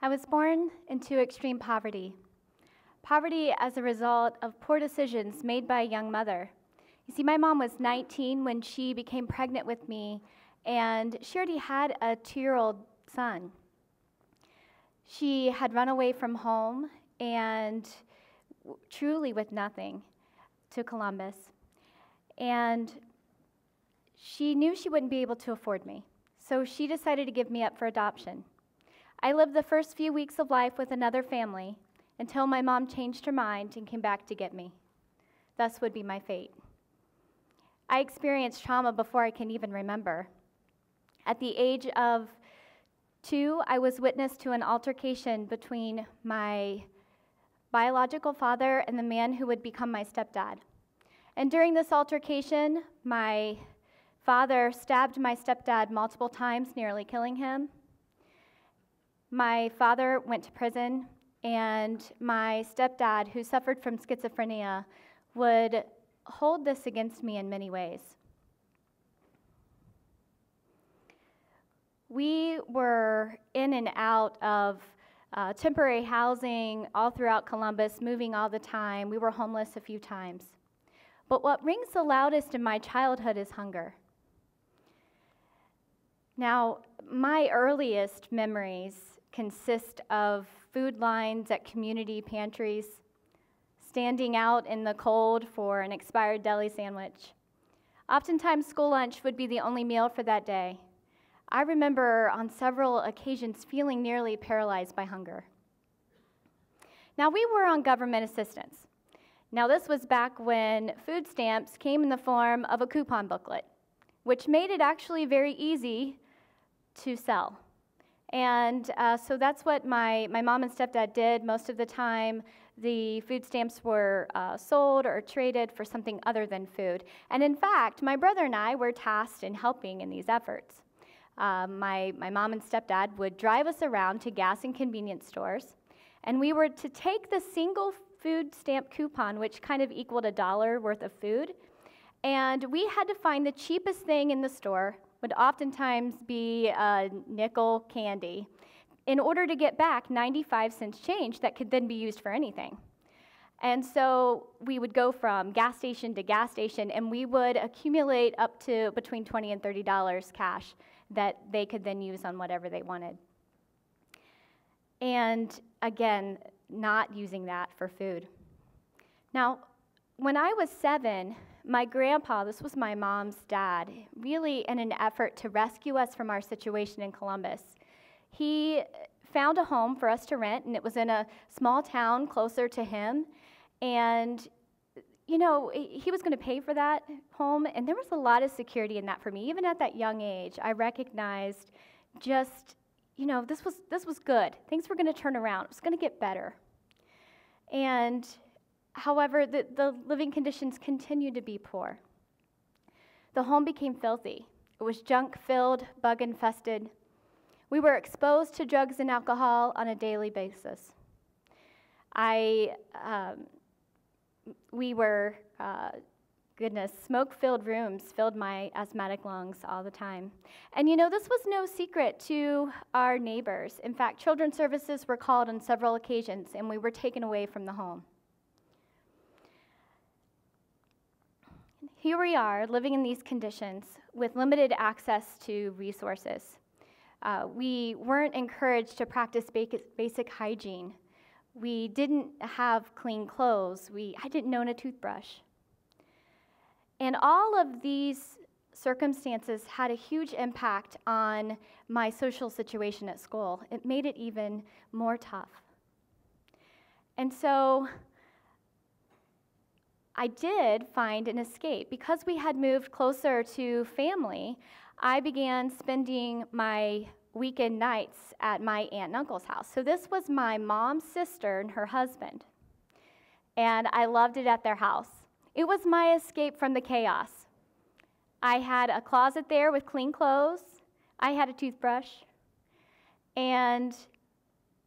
I was born into extreme poverty. Poverty as a result of poor decisions made by a young mother. You see, my mom was 19 when she became pregnant with me, and she already had a 2-year-old son. She had run away from home and truly with nothing to Columbus. And she knew she wouldn't be able to afford me, so she decided to give me up for adoption. I lived the first few weeks of life with another family until my mom changed her mind and came back to get me. Thus would be my fate. I experienced trauma before I can even remember. At the age of 2, I was witness to an altercation between my biological father and the man who would become my stepdad. And during this altercation, my father stabbed my stepdad multiple times, nearly killing him. My father went to prison, and my stepdad, who suffered from schizophrenia, would hold this against me in many ways. We were in and out of temporary housing all throughout Columbus, moving all the time. We were homeless a few times. But what rings the loudest in my childhood is hunger. Now, my earliest memories consist of food lines at community pantries, standing out in the cold for an expired deli sandwich. Oftentimes, school lunch would be the only meal for that day. I remember on several occasions feeling nearly paralyzed by hunger. Now, we were on government assistance. Now, this was back when food stamps came in the form of a coupon booklet, which made it actually very easy to sell. And so that's what my mom and stepdad did. Most of the time, the food stamps were sold or traded for something other than food. And in fact, my brother and I were tasked in helping in these efforts. My mom and stepdad would drive us around to gas and convenience stores, and we were to take the single food stamp coupon, which kind of equaled $1 worth of food, and we had to find the cheapest thing in the store, would oftentimes be nickel candy, in order to get back 95 cents change that could then be used for anything. And so we would go from gas station to gas station, and we would accumulate up to between $20 and $30 cash that they could then use on whatever they wanted. And again, not using that for food. Now, when I was 7, my grandpa, this was my mom's dad, really in an effort to rescue us from our situation in Columbus, he found a home for us to rent, and it was in a small town closer to him. And you know, he was going to pay for that home, and there was a lot of security in that for me. Even at that young age, I recognized just, you know, this was good. Things were going to turn around. It was going to get better. And however, the living conditions continued to be poor. The home became filthy. It was junk-filled, bug-infested. We were exposed to drugs and alcohol on a daily basis. We were, smoke-filled rooms filled my asthmatic lungs all the time. And you know, this was no secret to our neighbors. In fact, children's services were called on several occasions, and we were taken away from the home. Here we are, living in these conditions with limited access to resources. We weren't encouraged to practice basic hygiene. We didn't have clean clothes. I didn't own a toothbrush. And all of these circumstances had a huge impact on my social situation at school. It made it even more tough. And so I did find an escape. Because we had moved closer to family, I began spending my weekend nights at my aunt and uncle's house. So this was my mom's sister and her husband. And I loved it at their house. It was my escape from the chaos. I had a closet there with clean clothes. I had a toothbrush. And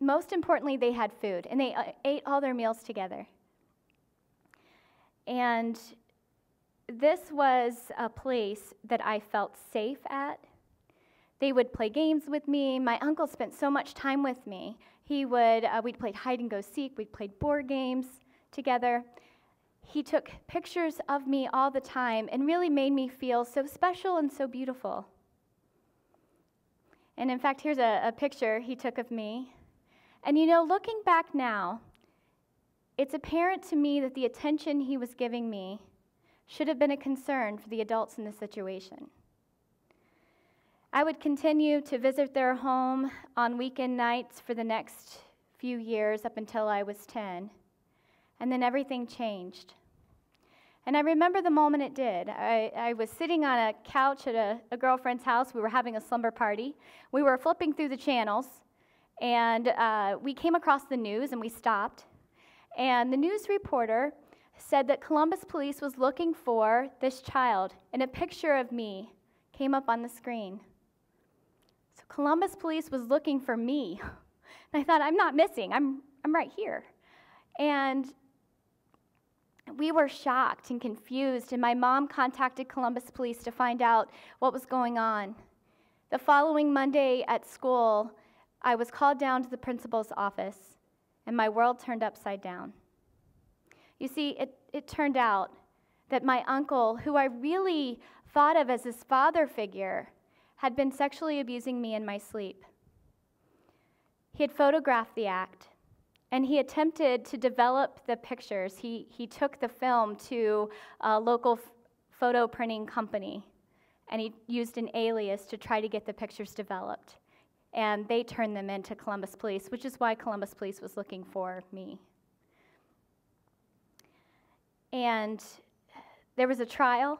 most importantly, they had food. And they ate all their meals together. And this was a place that I felt safe at. They would play games with me. My uncle spent so much time with me. We'd played hide and go seek, we'd played board games together. He took pictures of me all the time and really made me feel so special and so beautiful. And in fact, here's a picture he took of me. And looking back now, it's apparent to me that the attention he was giving me should have been a concern for the adults in the situation. I would continue to visit their home on weekend nights for the next few years up until I was 10. And then everything changed. And I remember the moment it did. I was sitting on a couch at a girlfriend's house. We were having a slumber party. We were flipping through the channels, and we came across the news, and we stopped. And the news reporter said that Columbus Police was looking for this child, and a picture of me came up on the screen. So Columbus Police was looking for me. And I thought, I'm not missing. I'm right here. And we were shocked and confused, and my mom contacted Columbus Police to find out what was going on. The following Monday at school, I was called down to the principal's office, and my world turned upside down. You see, it turned out that my uncle, who I really thought of as his father figure, had been sexually abusing me in my sleep. He had photographed the act, and he attempted to develop the pictures. He took the film to a local photo printing company, and he used an alias to try to get the pictures developed. And they turned them into Columbus Police, which is why Columbus Police was looking for me. And there was a trial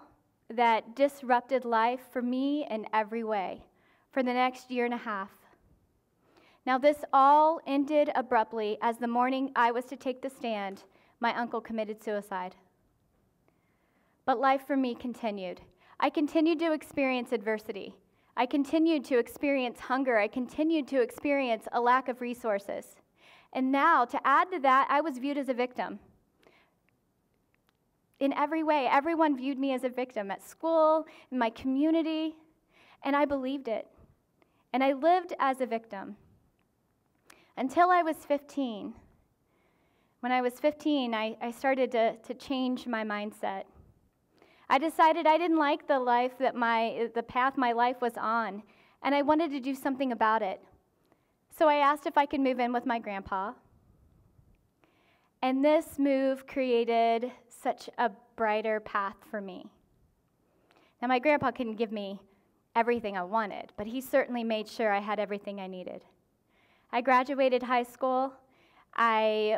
that disrupted life for me in every way for the next year and a half. Now, this all ended abruptly as the morning I was to take the stand, my uncle committed suicide. But life for me continued. I continued to experience adversity. I continued to experience hunger. I continued to experience a lack of resources. And now, to add to that, I was viewed as a victim. In every way, everyone viewed me as a victim at school, in my community, and I believed it. And I lived as a victim until I was 15. When I was 15, I started to change my mindset. I decided I didn't like the path my life was on, and I wanted to do something about it. So I asked if I could move in with my grandpa. And this move created such a brighter path for me. Now, my grandpa couldn't give me everything I wanted, but he certainly made sure I had everything I needed. I graduated high school. I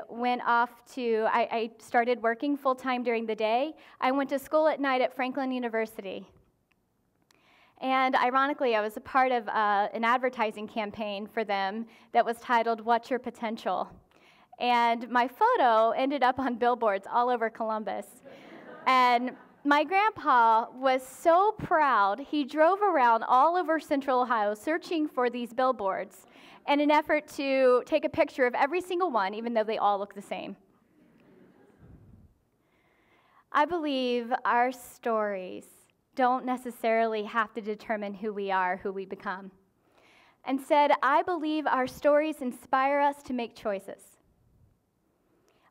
started working full-time during the day. I went to school at night at Franklin University. And ironically, I was a part of an advertising campaign for them that was titled, "What's Your Potential?" And my photo ended up on billboards all over Columbus. And my grandpa was so proud, he drove around all over Central Ohio searching for these billboards in an effort to take a picture of every single one, even though they all look the same. I believe our stories don't necessarily have to determine who we are, who we become. Instead, I believe our stories inspire us to make choices.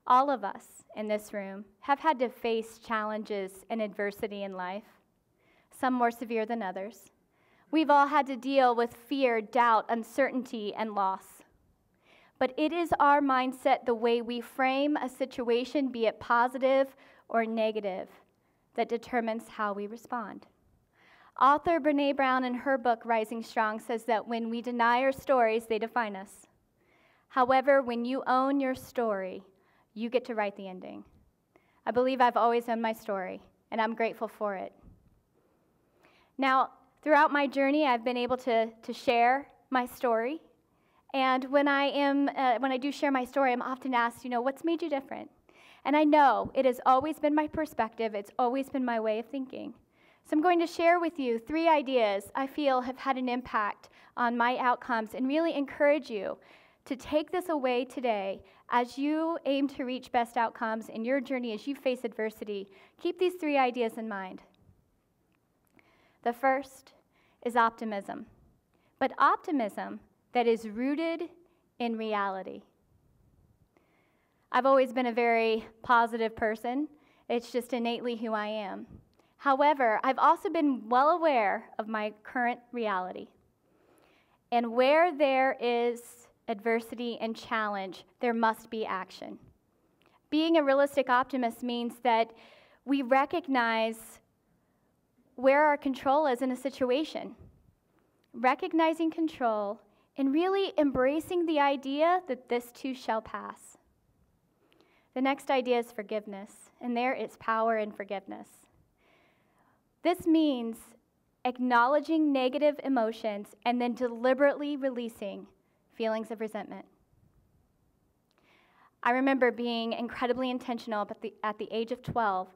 All of us in this room have had to face challenges and adversity in life, some more severe than others. We've all had to deal with fear, doubt, uncertainty, and loss. But it is our mindset, the way we frame a situation, be it positive or negative, that determines how we respond. Author Brené Brown, in her book, Rising Strong, says that when we deny our stories, they define us. However, when you own your story, you get to write the ending. I believe I've always owned my story, and I'm grateful for it. Now, throughout my journey, I've been able to share my story. And when I do share my story, I'm often asked, what's made you different? And I know it has always been my perspective. It's always been my way of thinking. So I'm going to share with you 3 ideas I feel have had an impact on my outcomes and really encourage you to take this away today as you aim to reach best outcomes in your journey as you face adversity. Keep these 3 ideas in mind. The first is optimism, but optimism that is rooted in reality. I've always been a very positive person. It's just innately who I am. However, I've also been well aware of my current reality. And where there is adversity and challenge, there must be action. Being a realistic optimist means that we recognize where our control is in a situation, recognizing control, and really embracing the idea that this too shall pass. The next idea is forgiveness, and there is power in forgiveness. This means acknowledging negative emotions and then deliberately releasing feelings of resentment. I remember being incredibly intentional at the age of 12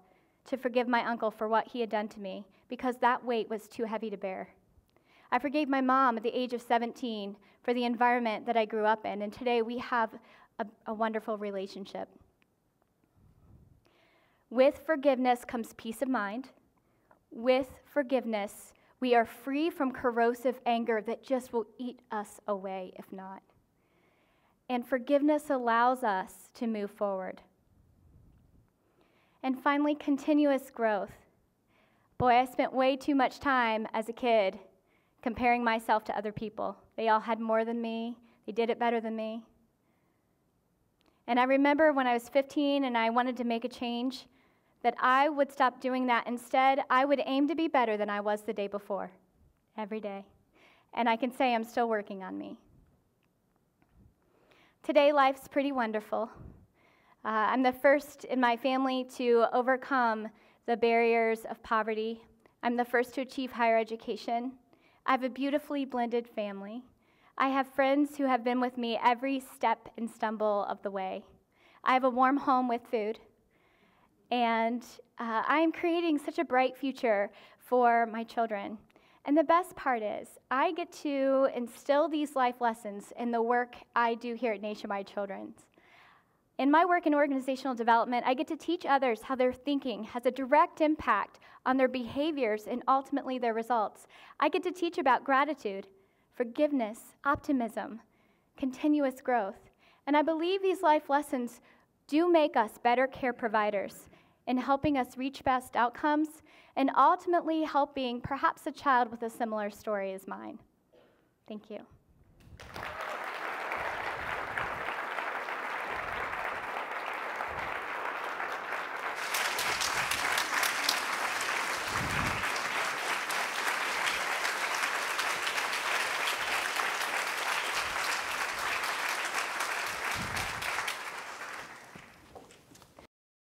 to forgive my uncle for what he had done to me because that weight was too heavy to bear. I forgave my mom at the age of 17 for the environment that I grew up in, and today we have a wonderful relationship. With forgiveness comes peace of mind. With forgiveness, we are free from corrosive anger that just will eat us away if not. And forgiveness allows us to move forward. And finally, continuous growth. Boy, I spent way too much time as a kid comparing myself to other people. They all had more than me. They did it better than me. And I remember when I was 15 and I wanted to make a change, that I would stop doing that. Instead, I would aim to be better than I was the day before, every day. And I can say I'm still working on me. Today, life's pretty wonderful. I'm the first in my family to overcome the barriers of poverty. I'm the first to achieve higher education. I have a beautifully blended family. I have friends who have been with me every step and stumble of the way. I have a warm home with food. And I am creating such a bright future for my children. And the best part is, I get to instill these life lessons in the work I do here at Nationwide Children's. In my work in organizational development, I get to teach others how their thinking has a direct impact on their behaviors and ultimately their results. I get to teach about gratitude, forgiveness, optimism, continuous growth. And I believe these life lessons do make us better care providers in helping us reach best outcomes and ultimately helping perhaps a child with a similar story as mine. Thank you.